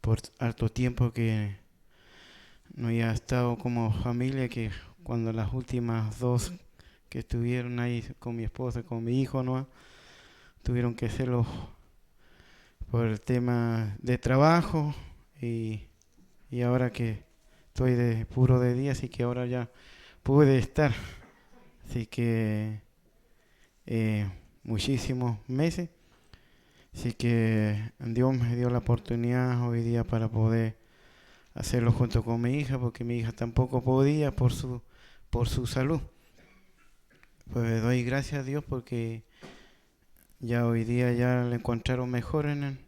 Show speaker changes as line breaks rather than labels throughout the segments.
por harto tiempo que no había estado como familia, que cuando las últimas dos que estuvieron ahí con mi esposa, con mi hijo, ¿no? Tuvieron que hacerlo por el tema de trabajo y, y ahora que estoy de puro de día, así que ahora ya pude estar. Así que muchísimos meses. Así que Dios me dio la oportunidad hoy día para poder hacerlo junto con mi hija, porque mi hija tampoco podía por su salud. Pues doy gracias a Dios porque ya hoy día ya le encontraron mejor en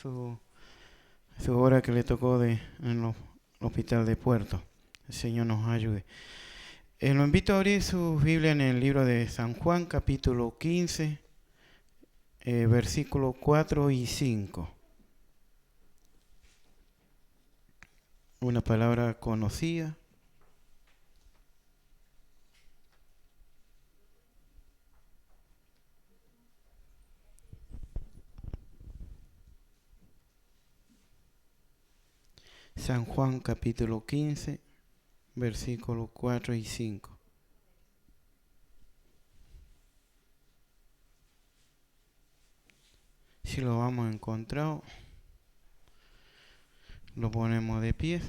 su, su hora que le tocó en el hospital de Puerto. El Señor nos ayude. Lo invito a abrir su Biblia en el libro de San Juan, capítulo 15, versículos 4 y 5. Una palabra conocida. San Juan capítulo 15, versículos 4 y 5. Si lo vamos a encontrar, lo ponemos de pie.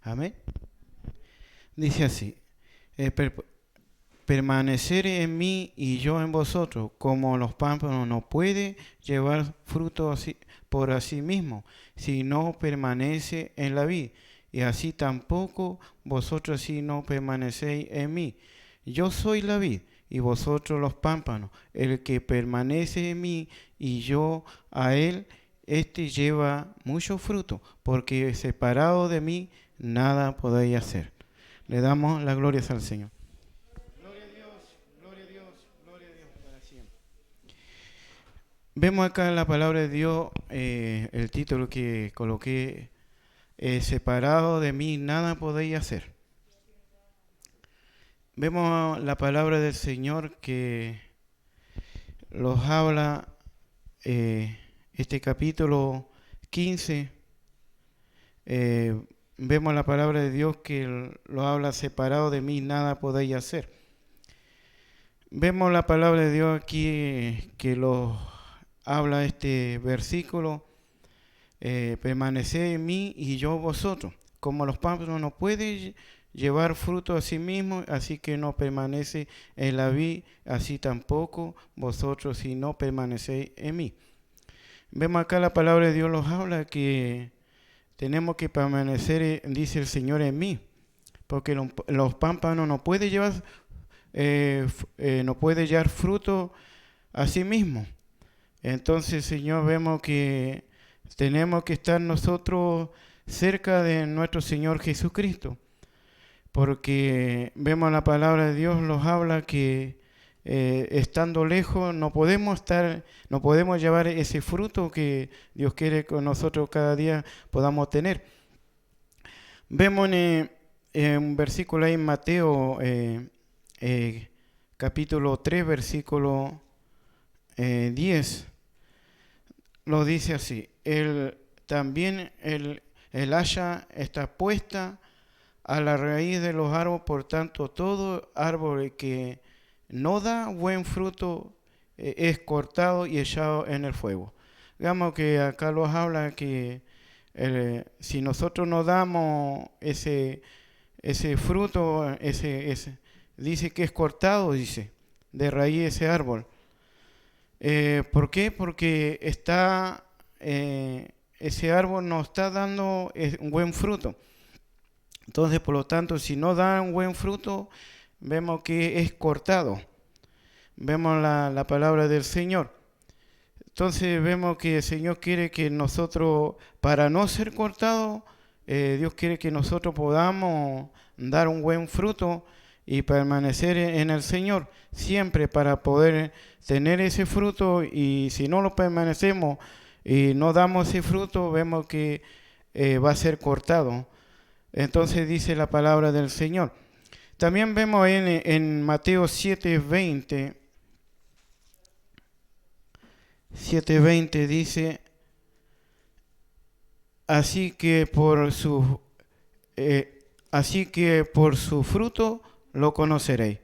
Amén. Dice así, permanecer en mí y yo en vosotros, como los pámpanos no puede llevar fruto así, por sí mismo, si no permanece en la vid, y así tampoco vosotros si no permanecéis en mí. Yo soy la vid y vosotros los pámpanos. El que permanece en mí y yo a él, este lleva mucho fruto, porque separado de mí nada podéis hacer. Le damos las glorias al Señor. Gloria a Dios, gloria a Dios, gloria a Dios para siempre. Vemos acá en la palabra de Dios el título que coloqué, separado de mí nada podéis hacer. Vemos la palabra del Señor que los habla, este capítulo 15, vemos la palabra de Dios que lo habla: separado de mí nada podéis hacer. Vemos la palabra de Dios aquí que lo habla este versículo: permaneced en mí y yo vosotros. Como los pámpanos no pueden llevar fruto a sí mismos, así que no permanece en la vid, así tampoco vosotros si no permanecéis en mí. Vemos acá la palabra de Dios nos habla que tenemos que permanecer, dice el Señor, en mí, porque los pámpanos no pueden llevar no puede llevar fruto a sí mismo. Entonces, Señor, vemos que tenemos que estar nosotros cerca de nuestro Señor Jesucristo, porque vemos la palabra de Dios nos habla que estando lejos no podemos llevar ese fruto que Dios quiere que nosotros cada día podamos tener. Vemos en un versículo ahí en Mateo capítulo 3, versículo 10, lo dice así: también el hacha está puesta a la raíz de los árboles, por tanto todo árbol que no da buen fruto es cortado y echado en el fuego. Digamos que acá nos habla que si nosotros no damos ese fruto, dice que es cortado, dice, de raíz ese árbol. ¿Por qué? Porque ese árbol no está dando un buen fruto. Entonces, por lo tanto, si no da un buen fruto, vemos que es cortado. Vemos la palabra del Señor. Entonces vemos que el Señor quiere que nosotros, para no ser cortados, Dios quiere que nosotros podamos dar un buen fruto y permanecer en el Señor siempre, para poder tener ese fruto. Y si no lo permanecemos y no damos ese fruto, vemos que va a ser cortado. Entonces dice la palabra del Señor. También vemos en Mateo 7:20, 7:20 dice, así que así que por su fruto lo conoceréis.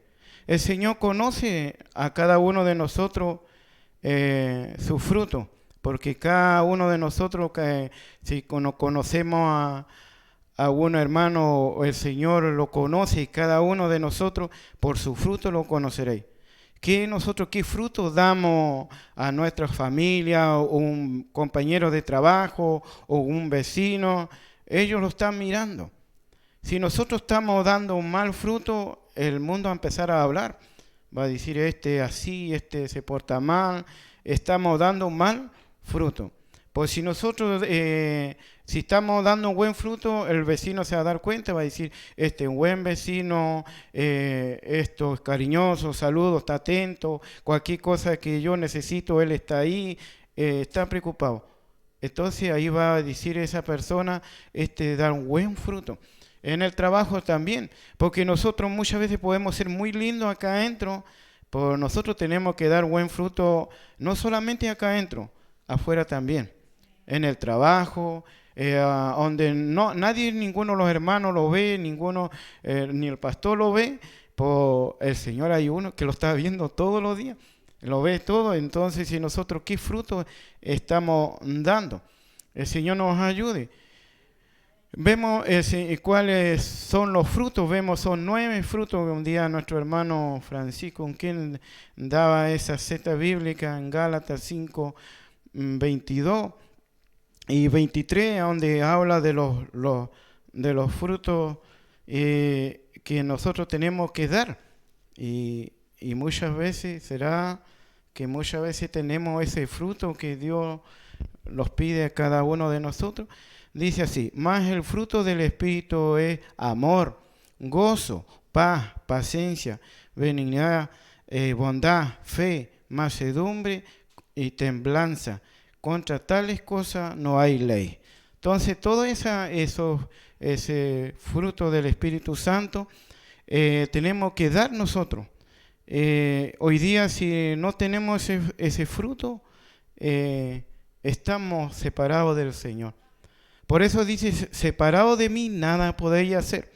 El Señor conoce a cada uno de nosotros su fruto, porque cada uno de nosotros, si conocemos a un hermano, el Señor lo conoce, y cada uno de nosotros por su fruto lo conoceréis. ¿Qué fruto damos a nuestra familia, o un compañero de trabajo, o un vecino? Ellos lo están mirando. Si nosotros estamos dando un mal fruto, el mundo va a empezar a hablar. Va a decir, este así, este se porta mal. Estamos dando un mal fruto. Pues si nosotros, si estamos dando un buen fruto, el vecino se va a dar cuenta, va a decir, este es un buen vecino, esto es cariñoso, saludo, está atento, cualquier cosa que yo necesito, él está ahí, está preocupado. Entonces ahí va a decir esa persona, dar un buen fruto. En el trabajo también, porque nosotros muchas veces podemos ser muy lindos acá adentro, pero nosotros tenemos que dar buen fruto, no solamente acá adentro, afuera también. En el trabajo, donde nadie, ninguno de los hermanos lo ve, ninguno, ni el pastor lo ve, pues el Señor hay uno que lo está viendo todos los días, lo ve todo. Entonces, si nosotros qué fruto estamos dando, el Señor nos ayude. Vemos cuáles son los frutos, vemos son 9 frutos. Un día nuestro hermano Francisco, con quien daba esa cita bíblica en Gálatas 5, 22 y 23, donde habla de los frutos que nosotros tenemos que dar. Y muchas veces será que muchas veces tenemos ese fruto que Dios los pide a cada uno de nosotros. Dice así, más el fruto del Espíritu es amor, gozo, paz, paciencia, benignidad, bondad, fe, mansedumbre y templanza. Contra tales cosas no hay ley. Entonces, todo ese fruto del Espíritu Santo tenemos que dar nosotros. Hoy día, si no tenemos ese fruto, estamos separados del Señor. Por eso dice, separado de mí, nada podéis hacer.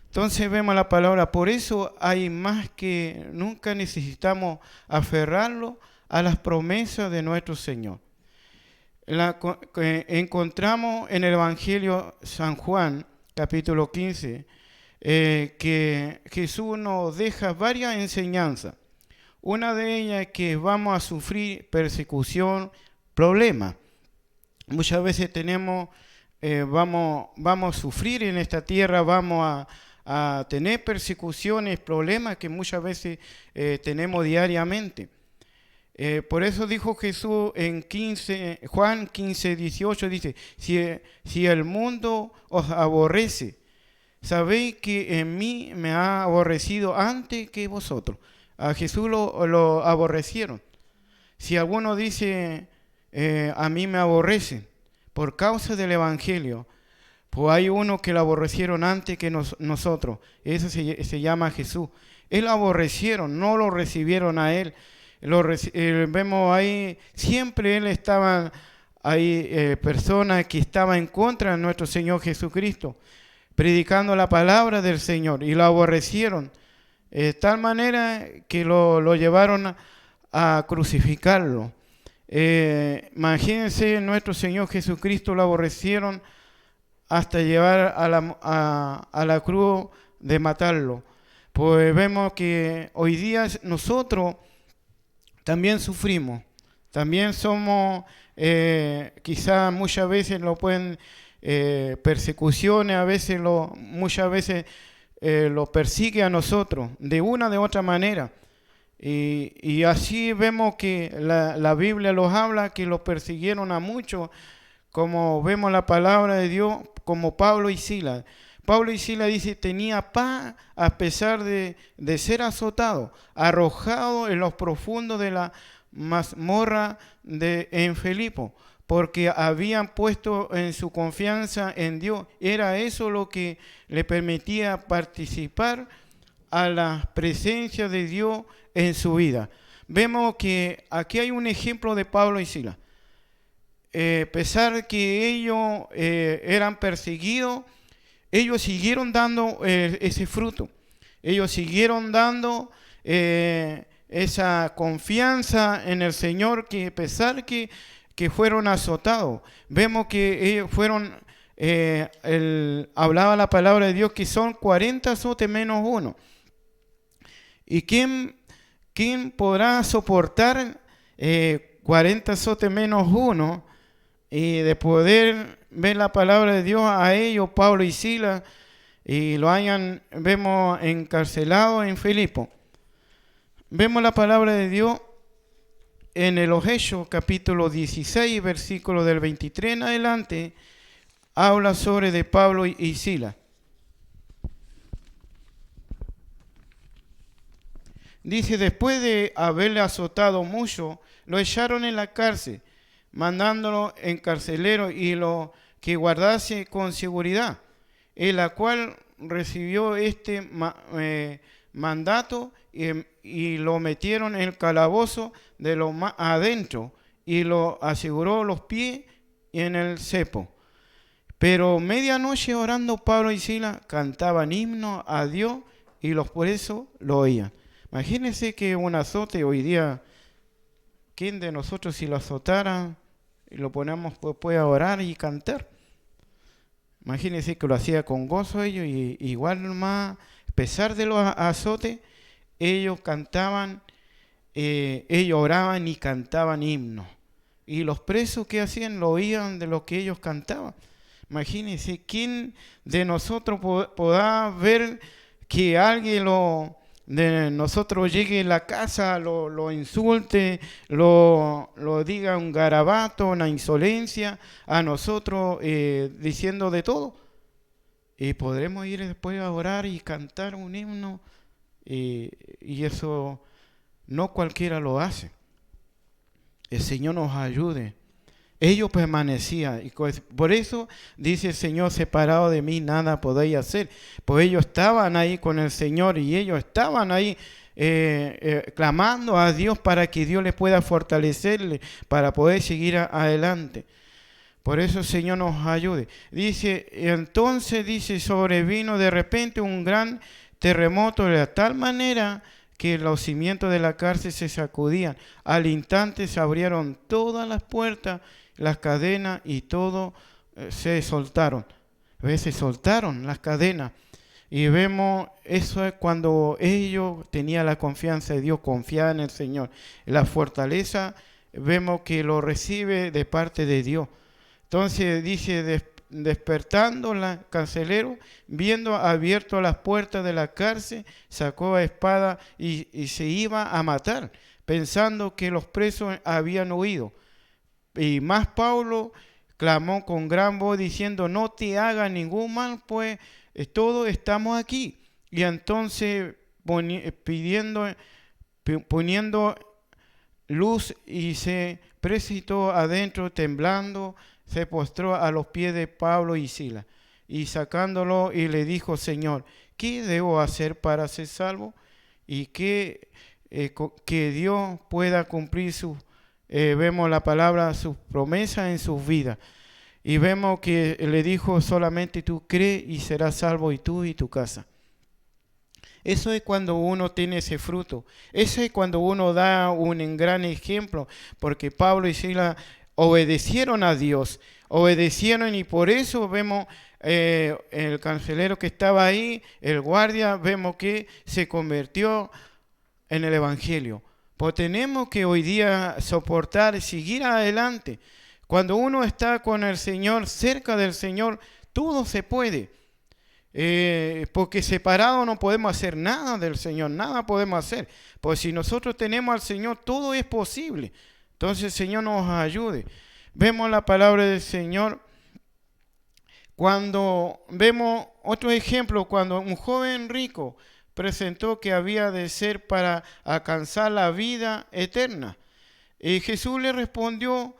Entonces vemos la palabra, por eso hay más que nunca necesitamos aferrarlo a las promesas de nuestro Señor. Encontramos en el Evangelio San Juan, capítulo 15, que Jesús nos deja varias enseñanzas. Una de ellas es que vamos a sufrir persecución, problemas. Muchas veces vamos a sufrir en esta tierra, vamos a tener persecuciones, problemas que muchas veces tenemos diariamente. Por eso dijo Jesús en Juan 15, 18, dice, si el mundo os aborrece, sabéis que en mí me ha aborrecido antes que vosotros. A Jesús lo aborrecieron. Si alguno dice, a mí me aborrecen por causa del Evangelio, pues hay uno que lo aborrecieron antes que nosotros. Eso se llama Jesús. Él lo aborrecieron, no lo recibieron a él. Vemos ahí, siempre él estaba ahí, personas que estaban en contra de nuestro Señor Jesucristo, predicando la palabra del Señor, y lo aborrecieron. De tal manera que lo llevaron a crucificarlo. Imagínense, nuestro Señor Jesucristo lo aborrecieron hasta llevar a la cruz de matarlo. Pues vemos que hoy día nosotros también sufrimos, también somos, quizás muchas veces lo pueden, persecuciones, muchas veces lo persigue a nosotros de una de otra manera. Y así vemos que la Biblia los habla, que los persiguieron a muchos, como vemos la palabra de Dios, como Pablo y Silas. Pablo y Silas dice, tenía paz a pesar de ser azotado, arrojado en los profundos de la mazmorra en Filipo. porque habían puesto en su confianza en Dios. Era eso lo que le permitía participar a la presencia de Dios en su vida. Vemos que aquí hay un ejemplo de Pablo y Silas. A pesar de que ellos eran perseguidos, ellos siguieron dando ese fruto. Ellos siguieron dando esa confianza en el Señor, que a pesar que fueron azotados, vemos que ellos fueron, hablaba la palabra de Dios que son 40 azotes menos uno. ¿Y quién podrá soportar 40 azotes menos uno? Y de poder ver la palabra de Dios a ellos, Pablo y Silas, y vemos encarcelados en Filipo. Vemos la palabra de Dios en los Hechos, capítulo 16, versículo del 23 en adelante, habla sobre de Pablo y Silas. Dice, después de haberle azotado mucho, lo echaron en la cárcel, mandándolo en carcelero y lo que guardase con seguridad, en la cual recibió este mandato y lo metieron en el calabozo de lo más adentro y lo aseguró los pies en el cepo. Pero medianoche orando Pablo y Silas cantaban himnos a Dios y los presos lo oían. Imagínense que un azote hoy día, ¿quién de nosotros si lo azotara y lo ponemos pues a orar y cantar? Imagínense que lo hacía con gozo ellos, y igual más, a pesar de los azotes, ellos cantaban, ellos oraban y cantaban himnos. Y los presos que hacían lo oían de lo que ellos cantaban. Imagínense, ¿quién de nosotros podrá ver que alguien de nosotros llegue a la casa, lo insulte, lo diga un garabato, una insolencia a nosotros, diciendo de todo? Y podremos ir después a orar y cantar un himno, y eso no cualquiera lo hace. El Señor nos ayude. Ellos permanecían, y por eso dice el Señor, separado de mí nada podéis hacer. Pues ellos estaban ahí con el Señor, y ellos estaban ahí clamando a Dios para que Dios les pueda fortalecerle para poder seguir adelante. Por eso el Señor nos ayude. Dice, entonces sobrevino de repente un gran terremoto de tal manera que los cimientos de la cárcel se sacudían. Al instante se abrieron todas las puertas, las cadenas, y todo se soltaron. Se soltaron las cadenas. Y vemos, eso es cuando ellos tenían la confianza de Dios, confiaban en el Señor. La fortaleza, vemos que lo recibe de parte de Dios. Entonces dice, despertando el carcelero, viendo abierto las puertas de la cárcel, sacó la espada y se iba a matar, pensando que los presos habían huido. Y más Pablo clamó con gran voz diciendo, no te haga ningún mal, pues todos estamos aquí. Y entonces poniendo luz, y se precipitó adentro temblando, se postró a los pies de Pablo y Silas, y sacándolo, y le dijo, Señor, ¿qué debo hacer para ser salvo? Y que Dios pueda cumplir vemos la palabra, sus promesas en sus vidas. Y vemos que le dijo, solamente tú crees y serás salvo, y tú y tu casa. Eso es cuando uno tiene ese fruto. Eso es cuando uno da un gran ejemplo, porque Pablo y Silas obedecieron a Dios, y por eso vemos el carcelero que estaba ahí, el guardia, vemos que se convirtió en el Evangelio. Pues tenemos que hoy día soportar, seguir adelante. Cuando uno está con el Señor, cerca del Señor, todo se puede. Porque separado no podemos hacer nada del Señor, nada podemos hacer. Pues si nosotros tenemos al Señor, todo es posible. Entonces el Señor nos ayude. Vemos la palabra del Señor. Cuando vemos otro ejemplo, cuando un joven rico presentó que había de ser para alcanzar la vida eterna. Y Jesús le respondió,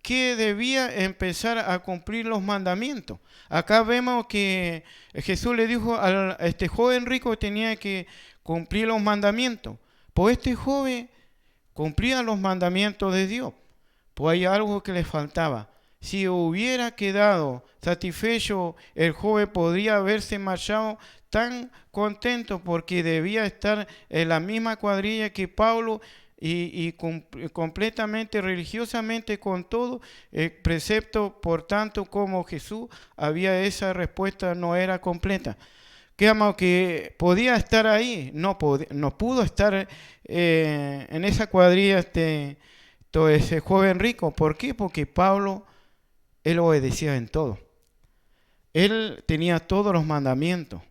que debía empezar a cumplir los mandamientos. Acá vemos que Jesús le dijo a este joven rico que tenía que cumplir los mandamientos. Pues este joven cumplía los mandamientos de Dios. Pues hay algo que le faltaba. Si hubiera quedado satisfecho, el joven podría haberse marchado tan contento porque debía estar en la misma cuadrilla que Pablo y completamente religiosamente con todo precepto. Por tanto, como Jesús había, esa respuesta no era completa. Que podía estar ahí, no pudo estar en esa cuadrilla todo ese joven rico. ¿Por qué? Porque Pablo, él obedecía en todo. Él tenía todos los mandamientos,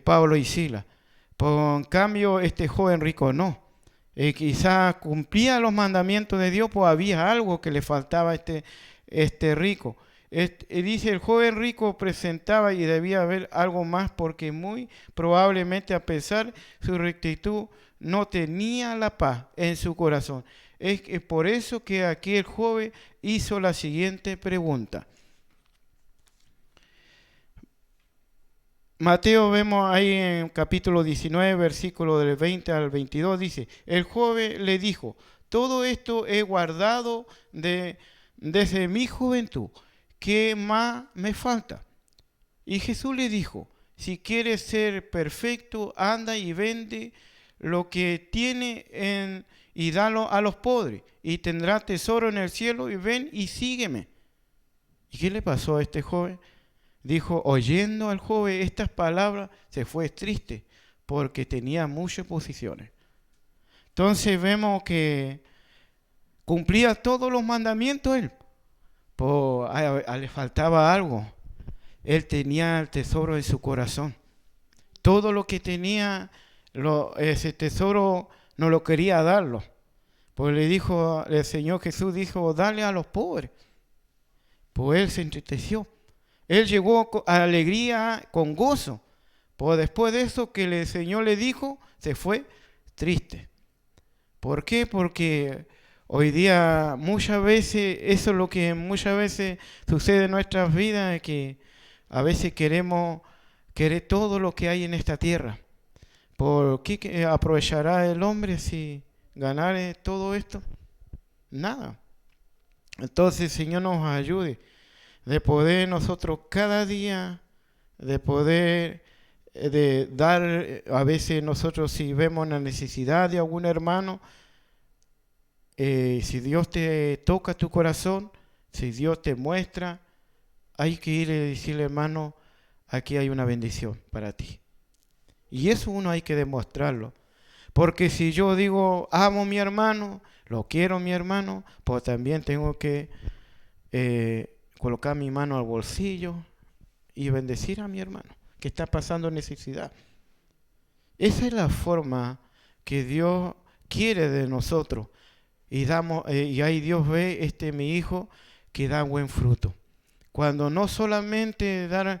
Pablo y Silas. En cambio, este joven rico no. Quizá cumplía los mandamientos de Dios, pues había algo que le faltaba a este rico. Dice, el joven rico presentaba y debía haber algo más, porque muy probablemente, a pesar de su rectitud, no tenía la paz en su corazón. Es por eso que aquí el joven hizo la siguiente pregunta. Mateo, vemos ahí en capítulo 19, versículo del 20 al 22, dice, el joven le dijo, todo esto he guardado desde mi juventud, ¿qué más me falta? Y Jesús le dijo, si quieres ser perfecto, anda y vende lo que tiene y dalo a los pobres, y tendrás tesoro en el cielo, y ven y sígueme. ¿Y qué le pasó a este joven? Dijo, oyendo al joven estas palabras, se fue triste, porque tenía muchas posesiones. Entonces vemos que cumplía todos los mandamientos él. Le faltaba algo. Él tenía el tesoro en su corazón. Todo lo que tenía, ese tesoro no lo quería darlo. Pues le dijo, el Señor Jesús dijo, dale a los pobres. Pues él se entristeció. Él llegó a alegría, con gozo. Pues después de eso que el Señor le dijo, se fue triste. ¿Por qué? Porque hoy día muchas veces, eso es lo que muchas veces sucede en nuestras vidas, es que a veces queremos todo lo que hay en esta tierra. ¿Por qué aprovechará el hombre si ganare todo esto? Nada. Entonces el Señor nos ayude de poder nosotros cada día, de poder de dar, a veces nosotros si vemos la necesidad de algún hermano, si Dios te toca tu corazón, si Dios te muestra, hay que ir y decirle, hermano, aquí hay una bendición para ti. Y eso uno hay que demostrarlo. Porque si yo digo, amo a mi hermano, lo quiero a mi hermano, pues también tengo que colocar mi mano al bolsillo y bendecir a mi hermano que está pasando necesidad. Esa es la forma que Dios quiere de nosotros. Y ahí Dios ve, mi hijo que da buen fruto. Cuando no solamente dar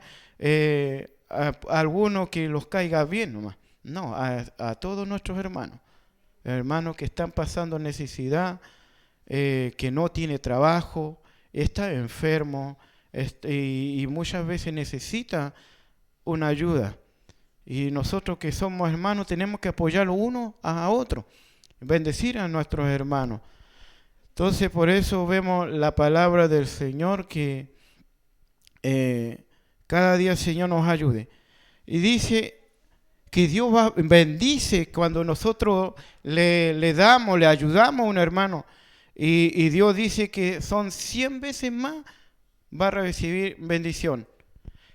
a algunos que los caiga bien nomás, no, a todos nuestros hermanos que están pasando necesidad, que no tiene trabajo, está enfermo y muchas veces necesita una ayuda. Y nosotros que somos hermanos tenemos que apoyarlo uno a otro, bendecir a nuestros hermanos. Entonces por eso vemos la palabra del Señor que cada día el Señor nos ayude. Y dice que Dios bendice cuando nosotros le damos, le ayudamos a un hermano. Y Dios dice que son 100 veces más va a recibir bendición.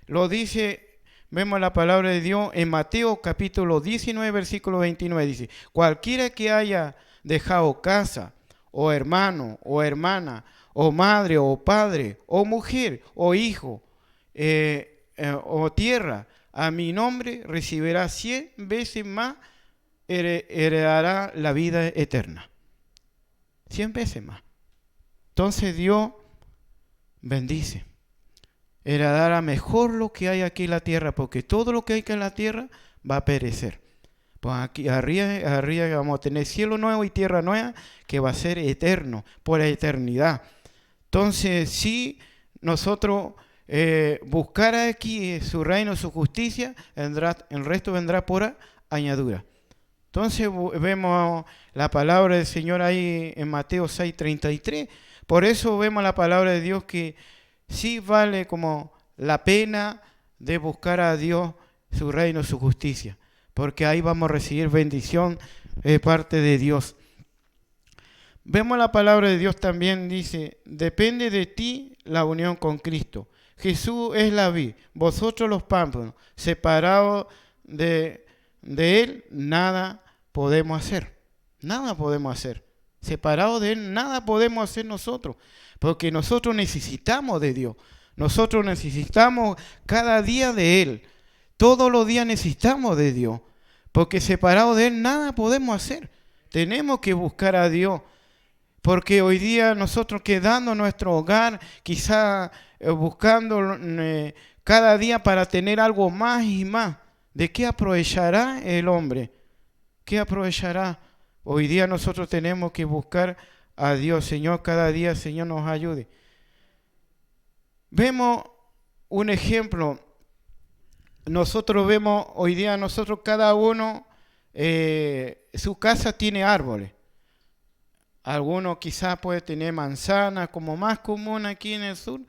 Lo dice, vemos la palabra de Dios en Mateo capítulo 19, versículo 29. Dice, cualquiera que haya dejado casa, o hermano, o hermana, o madre, o padre, o mujer, o hijo, o tierra, a mi nombre recibirá 100 veces más, heredará la vida eterna. 100 veces más. Entonces Dios bendice. Heredará mejor lo que hay aquí en la tierra, porque todo lo que hay aquí en la tierra va a perecer. Pues aquí arriba vamos a tener cielo nuevo y tierra nueva, que va a ser eterno, por la eternidad. Entonces, si nosotros buscar aquí su reino, su justicia, el resto vendrá por añadidura. Entonces vemos la palabra del Señor ahí en Mateo 6:33. Por eso vemos la palabra de Dios que sí vale como la pena de buscar a Dios, su reino, su justicia. Porque ahí vamos a recibir bendición de parte de Dios. Vemos la palabra de Dios también, dice, depende de ti la unión con Cristo. Jesús es la vid, vosotros los pámpanos, separados de Él, nada podemos hacer. Nada podemos hacer. Separados de Él, nada podemos hacer nosotros. Porque nosotros necesitamos de Dios. Nosotros necesitamos cada día de Él. Todos los días necesitamos de Dios. Porque separados de Él, nada podemos hacer. Tenemos que buscar a Dios. Porque hoy día nosotros quedando en nuestro hogar, quizá buscando cada día para tener algo más y más. ¿De qué aprovechará el hombre? ¿Qué aprovechará? Hoy día nosotros tenemos que buscar a Dios. Señor, cada día, Señor, nos ayude. Vemos un ejemplo. Nosotros vemos hoy día, nosotros cada uno, su casa tiene árboles. Algunos quizás puede tener manzana, como más común aquí en el sur,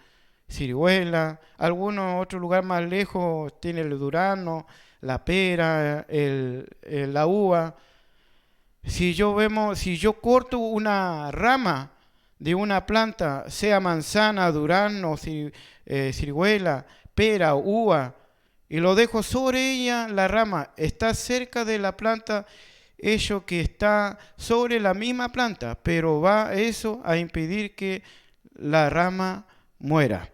ciruela. Algunos, otro lugar más lejos, tiene el durazno, la pera, la uva. Si yo corto una rama de una planta, sea manzana, durazno, ciruela, pera, uva, y lo dejo sobre ella, la rama está cerca de la planta, eso que está sobre la misma planta, pero va eso a impedir que la rama muera.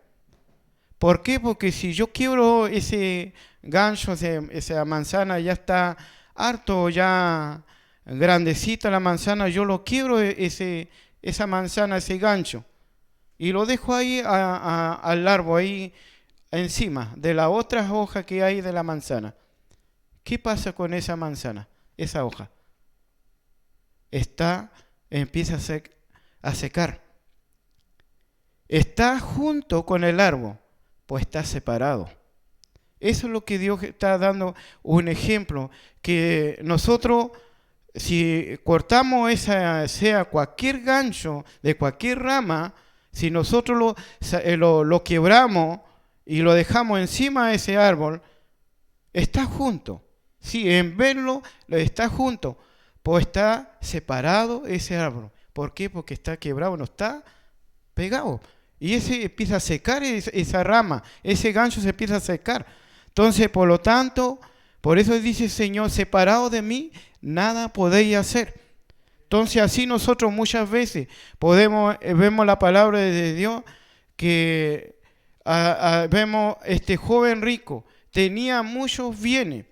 ¿Por qué? Porque si yo quiebro ese gancho, esa manzana ya está harto, ya grandecita la manzana, yo lo quiebro esa manzana, ese gancho, y lo dejo ahí al árbol, ahí encima de las otras hojas que hay de la manzana. ¿Qué pasa con esa manzana, esa hoja? Empieza a secar. Está junto con el árbol, pues está separado. Eso es lo que Dios está dando un ejemplo, que nosotros, si cortamos sea cualquier gancho de cualquier rama, si nosotros lo quebramos y lo dejamos encima de ese árbol, está junto. Sí, en verlo está junto, pues está separado ese árbol. ¿Por qué? Porque está quebrado, no está pegado. Y ese empieza a secar esa rama, ese gancho se empieza a secar. Entonces, por lo tanto, por eso dice el Señor, separado de mí, nada podéis hacer. Entonces, así nosotros muchas veces vemos la palabra de Dios que vemos este joven rico, tenía muchos bienes,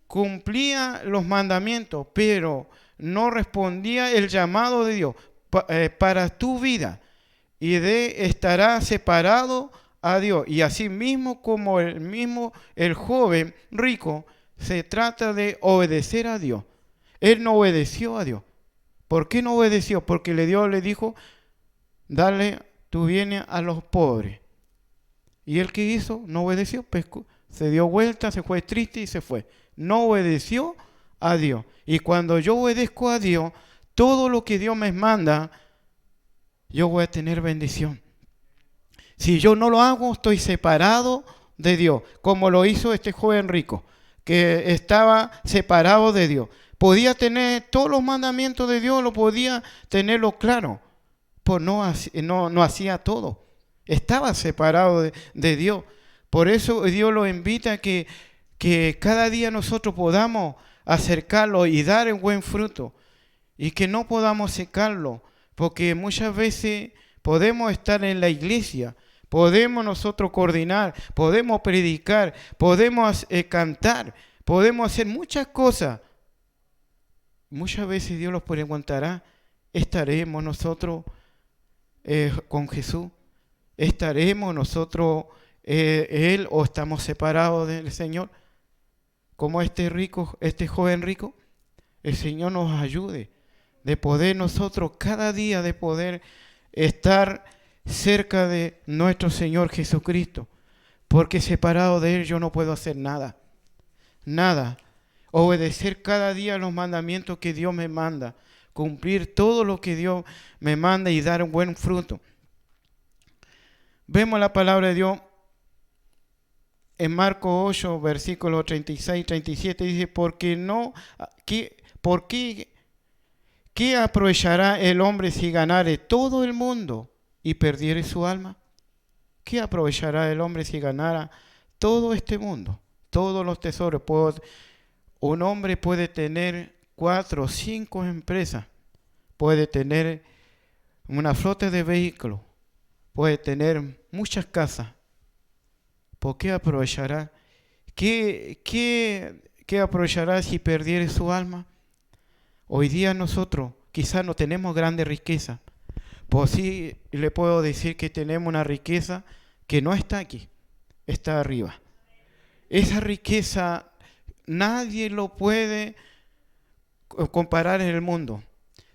cumplía los mandamientos, pero no respondía el llamado de Dios para tu vida, y estará separado a Dios. Y así mismo como el joven rico, se trata de obedecer a Dios. Él no obedeció a Dios. ¿Por qué no obedeció? Porque Dios le dijo, dale tu bien a los pobres. ¿Y él qué hizo? No obedeció, se dio vuelta, se fue triste y se fue. No obedeció a Dios. Y cuando yo obedezco a Dios, todo lo que Dios me manda, yo voy a tener bendición. Si yo no lo hago, estoy separado de Dios, como lo hizo este joven rico, que estaba separado de Dios. Podía tener todos los mandamientos de Dios, lo podía tenerlo claro, pero no hacía todo. Estaba separado de Dios. Por eso Dios lo invita a que cada día nosotros podamos acercarlo y dar el buen fruto, y que no podamos secarlo, porque muchas veces podemos estar en la iglesia, podemos nosotros coordinar, podemos predicar, podemos cantar, podemos hacer muchas cosas. Muchas veces Dios los preguntará, ¿estaremos nosotros con Jesús? ¿Estaremos nosotros Él o estamos separados del Señor? Como este joven rico, el Señor nos ayude de poder nosotros cada día de poder estar cerca de nuestro Señor Jesucristo, porque separado de Él yo no puedo hacer nada, nada. Obedecer cada día los mandamientos que Dios me manda, cumplir todo lo que Dios me manda y dar un buen fruto. Vemos la palabra de Dios en Marcos 8, versículos 36 y 37, dice, ¿qué aprovechará el hombre si ganare todo el mundo y perdiere su alma? ¿Qué aprovechará el hombre si ganara todo este mundo, todos los tesoros? Un hombre puede tener 4 o 5 empresas, puede tener una flota de vehículos, puede tener muchas casas. ¿Por qué aprovechará? ¿Qué aprovechará si perdiere su alma? Hoy día nosotros quizás no tenemos grande riqueza. Pues sí le puedo decir que tenemos una riqueza que no está aquí, está arriba. Esa riqueza nadie lo puede comparar en el mundo.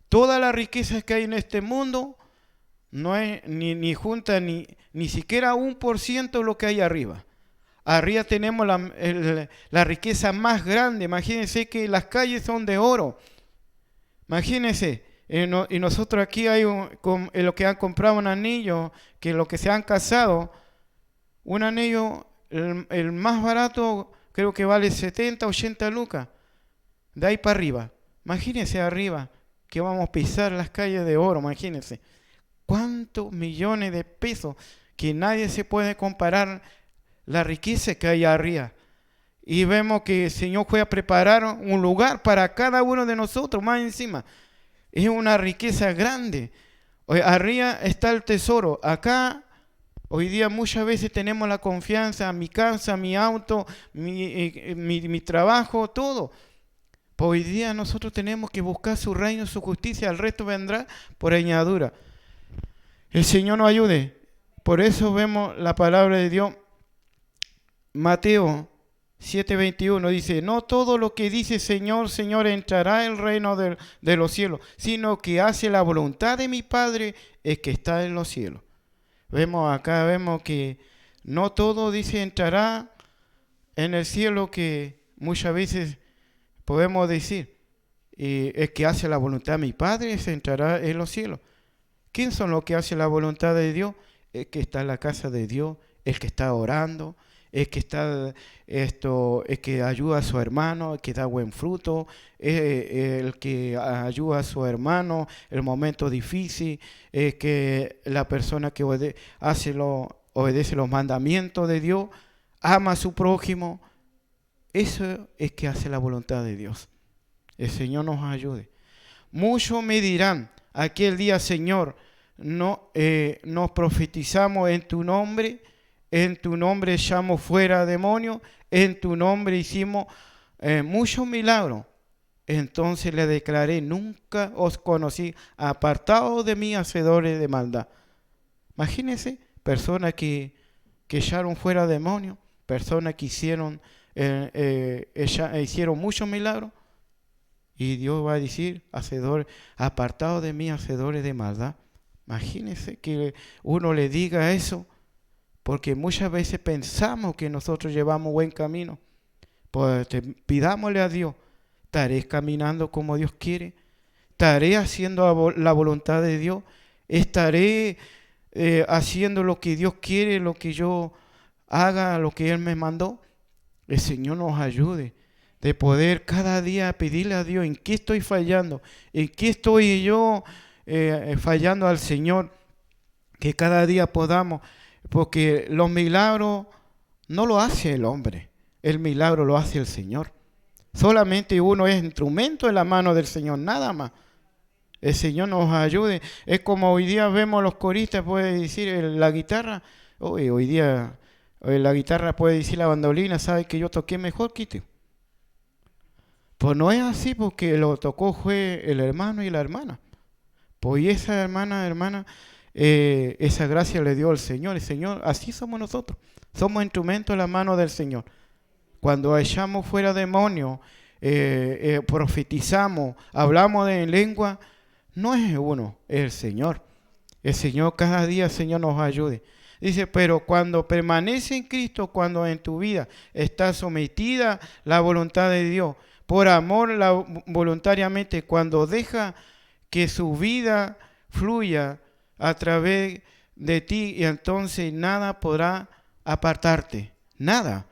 Todas las riquezas que hay en este mundo no es ni junta ni siquiera 1% de lo que hay arriba. Arriba tenemos la riqueza más grande. Imagínense que las calles son de oro. Imagínense, y nosotros aquí hay lo que han comprado un anillo, que los que se han casado, un anillo, el más barato creo que vale 70, 80 lucas. De ahí para arriba. Imagínense arriba que vamos a pisar las calles de oro, imagínense. ¿Cuántos millones de pesos que nadie se puede comparar la riqueza que hay arriba? Y vemos que el Señor fue a preparar un lugar para cada uno de nosotros, más encima. Es una riqueza grande. Arriba está el tesoro. Acá, hoy día muchas veces tenemos la confianza, mi casa, mi auto, mi trabajo, todo. Pues hoy día nosotros tenemos que buscar su reino, su justicia, el resto vendrá por añadidura. El Señor nos ayude. Por eso vemos la palabra de Dios. Mateo 7:21 dice, no todo lo que dice Señor, Señor entrará en el reino de los cielos, sino que hace la voluntad de mi Padre el que está en los cielos. Vemos que no todo dice entrará en el cielo, que muchas veces podemos decir, el que hace la voluntad de mi Padre se entrará en los cielos. ¿Quién son los que hacen la voluntad de Dios? El que está en la casa de Dios, el que está orando, el que está el que ayuda a su hermano, el que da buen fruto, el que ayuda a su hermano en el momento difícil, que la persona que obedece los mandamientos de Dios, ama a su prójimo. Eso es que hace la voluntad de Dios. El Señor nos ayude. Muchos me dirán aquel día, Señor, nos profetizamos en tu nombre echamos fuera demonios, en tu nombre hicimos muchos milagros. Entonces le declaré, nunca os conocí, apartados de mí, hacedores de maldad. Imagínense, personas que echaron fuera demonios, personas que hicieron muchos milagros. Y Dios va a decir, apartados de mí, hacedores de maldad. Imagínense que uno le diga eso, porque muchas veces pensamos que nosotros llevamos buen camino. Pues pidámosle a Dios, estaré caminando como Dios quiere, estaré haciendo la voluntad de Dios, estaré haciendo lo que Dios quiere, lo que yo haga, lo que Él me mandó. El Señor nos ayude de poder cada día pedirle a Dios en qué estoy fallando, en qué estoy yo fallando al Señor, que cada día podamos, porque los milagros no lo hace el hombre, el milagro lo hace el Señor. Solamente uno es instrumento en la mano del Señor, nada más. El Señor nos ayude. Es como hoy día vemos los coristas, puede decir la guitarra, hoy día la guitarra puede decir la bandolina, sabe que yo toqué mejor que tú. Pues no es así, porque lo tocó fue el hermano y la hermana. Pues esa hermana, esa gracia le dio el Señor. El Señor, así somos nosotros. Somos instrumentos en la mano del Señor. Cuando echamos fuera demonios, profetizamos, hablamos en lengua, no es uno, es el Señor. El Señor cada día, Señor, nos ayude. Dice, pero cuando permanece en Cristo, cuando en tu vida está sometida la voluntad de Dios, por amor voluntariamente, cuando deja que su vida fluya a través de ti, y entonces nada podrá apartarte. Nada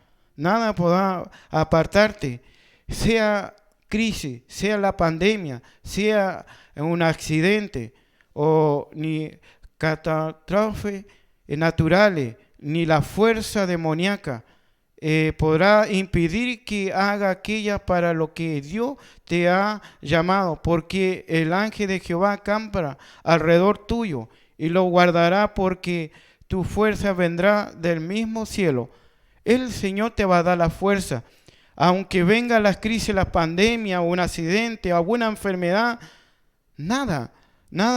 podrá apartarte. Sea crisis, sea la pandemia, sea un accidente o ni catástrofe naturales, ni la fuerza demoníaca podrá impedir que haga aquella para lo que Dios te ha llamado, porque el ángel de Jehová acampa alrededor tuyo y lo guardará, porque tu fuerza vendrá del mismo cielo. El Señor te va a dar la fuerza. Aunque vengan las crisis, la pandemia, o un accidente, o alguna enfermedad, nada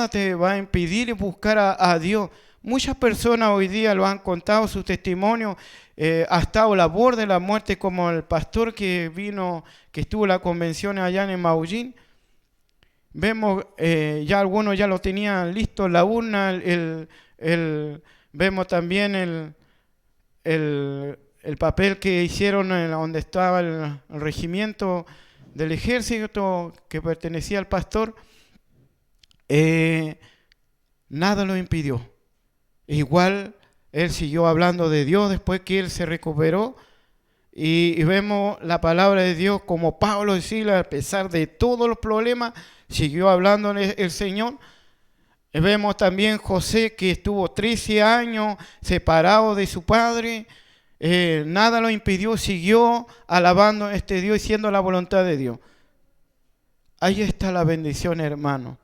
te va a impedir buscar a Dios. Muchas personas hoy día lo han contado, su testimonio ha estado a la borde de la muerte, como el pastor que vino, que estuvo en la convención allá en Maullín. Vemos, ya algunos ya lo tenían listo, la urna, vemos también el papel que hicieron donde estaba el regimiento del ejército que pertenecía al pastor. Nada lo impidió. Igual él siguió hablando de Dios después que él se recuperó, y vemos la palabra de Dios como Pablo y Silas, a pesar de todos los problemas, siguió hablando el Señor. Vemos también José, que estuvo 13 años separado de su padre, nada lo impidió, siguió alabando a este Dios y siendo la voluntad de Dios. Ahí está la bendición, hermano.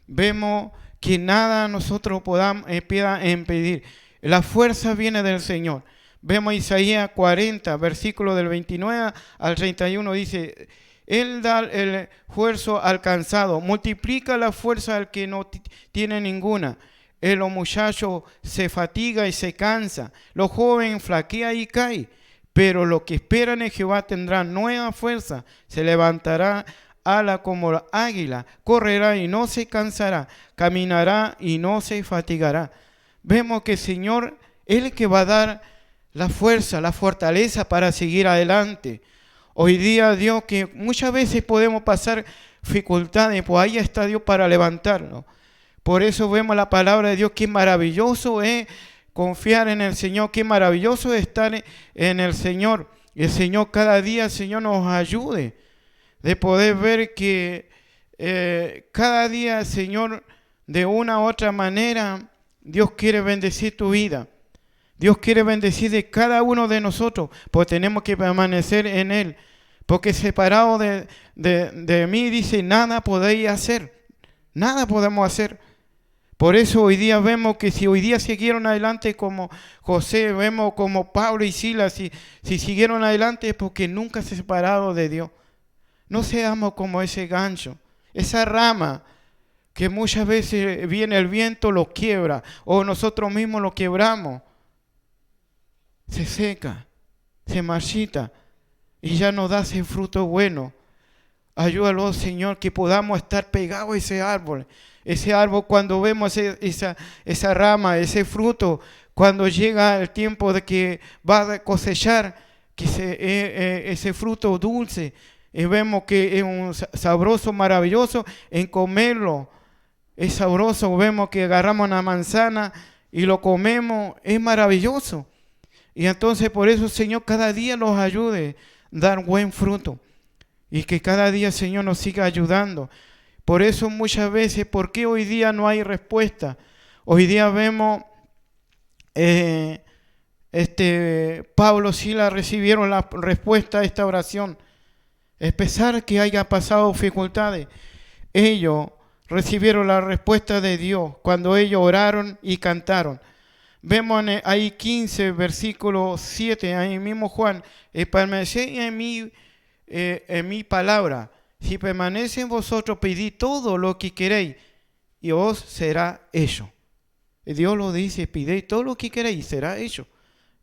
Vemos que nada nosotros podamos impedir. La fuerza viene del Señor. Vemos Isaías 40, versículo del 29 al 31, dice: Él da el esfuerzo al cansado, multiplica la fuerza al que no tiene ninguna. El muchacho se fatiga y se cansa, los jóvenes flaquea y cae, pero los que esperan en Jehová tendrán nueva fuerza, se levantará ala como la águila, correrá y no se cansará, caminará y no se fatigará. Vemos que el Señor es el que va a dar la fuerza, la fortaleza para seguir adelante. Hoy día, Dios, que muchas veces podemos pasar dificultades, pues ahí está Dios para levantarnos. Por eso vemos la palabra de Dios, qué maravilloso es confiar en el Señor, qué maravilloso es estar en el Señor. Y el Señor cada día, el Señor nos ayude de poder ver que cada día, Señor, de una u otra manera, Dios quiere bendecir tu vida. Dios quiere bendecir de cada uno de nosotros, pues tenemos que permanecer en Él. Porque separado de mí, dice, nada podéis hacer. Nada podemos hacer. Por eso hoy día vemos que si hoy día siguieron adelante como José, vemos como Pablo y Silas, si siguieron adelante es porque nunca se separaron de Dios. No seamos como ese gancho, esa rama que muchas veces viene el viento, lo quiebra, o nosotros mismos lo quebramos. Se seca, se marchita y ya no da ese fruto bueno. Ayúdalo, Señor, que podamos estar pegados a ese árbol. Ese árbol, cuando vemos esa rama, ese fruto, cuando llega el tiempo de que va a cosechar, que ese fruto dulce, y vemos que es un sabroso, maravilloso en comerlo. Es sabroso, vemos que agarramos una manzana y lo comemos, es maravilloso. Y entonces por eso, Señor, cada día nos ayude a dar buen fruto. Y que cada día, Señor, nos siga ayudando. Por eso muchas veces, ¿por qué hoy día no hay respuesta? Hoy día vemos, Pablo y Silas recibieron la respuesta a esta oración. A pesar que haya pasado dificultades, ellos recibieron la respuesta de Dios cuando ellos oraron y cantaron. Vemos ahí 15, versículo 7, ahí mismo Juan: permaneced en mi palabra. Si permanece en vosotros, pedid todo lo que queréis y os será hecho. Dios lo dice: pidéis todo lo que queréis y será hecho.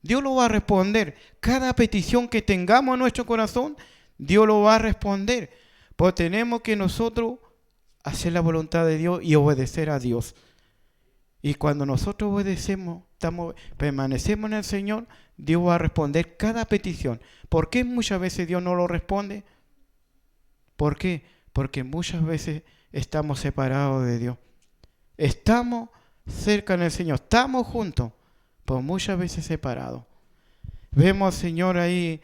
Dios lo va a responder. Cada petición que tengamos en nuestro corazón, Dios lo va a responder. Pues tenemos que nosotros hacer la voluntad de Dios y obedecer a Dios. Y cuando nosotros obedecemos, permanecemos en el Señor, Dios va a responder cada petición. ¿Por qué muchas veces Dios no lo responde? ¿Por qué? Porque muchas veces estamos separados de Dios. Estamos cerca del Señor, estamos juntos, pero muchas veces separados. Vemos, Señor, ahí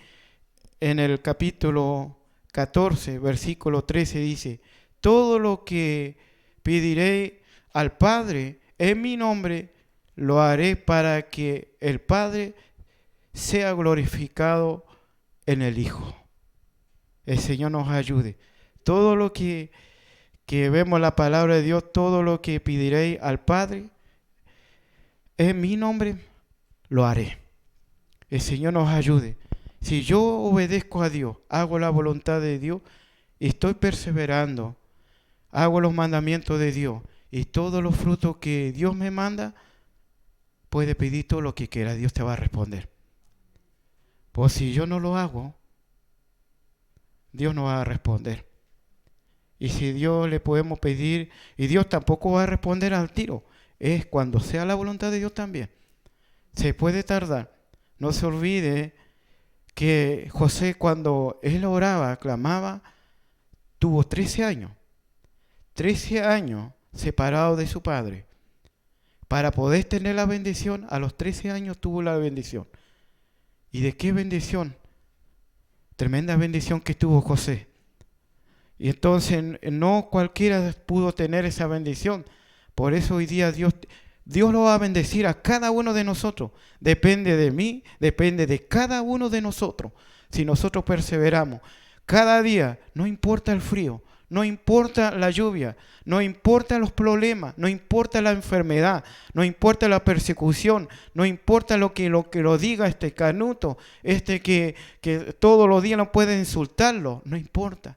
en el capítulo 14, versículo 13, dice: todo lo que pediré al Padre en mi nombre, lo haré para que el Padre sea glorificado en el Hijo. El Señor nos ayude. Todo lo que vemos la palabra de Dios, todo lo que pediré al Padre en mi nombre, lo haré. El Señor nos ayude. Si yo obedezco a Dios, hago la voluntad de Dios, estoy perseverando, hago los mandamientos de Dios y todos los frutos que Dios me manda, puede pedir todo lo que quiera, Dios te va a responder. Pues si yo no lo hago, Dios no va a responder. Y si Dios le podemos pedir, y Dios tampoco va a responder al tiro, es cuando sea la voluntad de Dios también. Se puede tardar. No se olvide que José, cuando él oraba, clamaba, tuvo 13 años. 13 años separado de su padre. Para poder tener la bendición, a los 13 años tuvo la bendición. ¿Y de qué bendición? Tremenda bendición que tuvo José. Y entonces no cualquiera pudo tener esa bendición. Por eso hoy día Dios lo va a bendecir a cada uno de nosotros. Depende de mí, depende de cada uno de nosotros. Si nosotros perseveramos cada día, no importa el frío, no importa la lluvia, no importa los problemas, no importa la enfermedad, no importa la persecución, no importa lo que lo diga este canuto, que todos los días no puede insultarlo, no importa.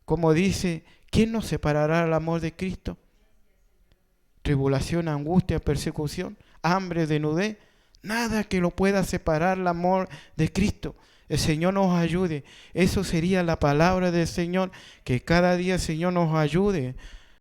Como dice, ¿quién nos separará del amor de Cristo? Tribulación, angustia, persecución, hambre, desnudez, nada que lo pueda separar del amor de Cristo. El Señor nos ayude. Eso sería la palabra del Señor, que cada día el Señor nos ayude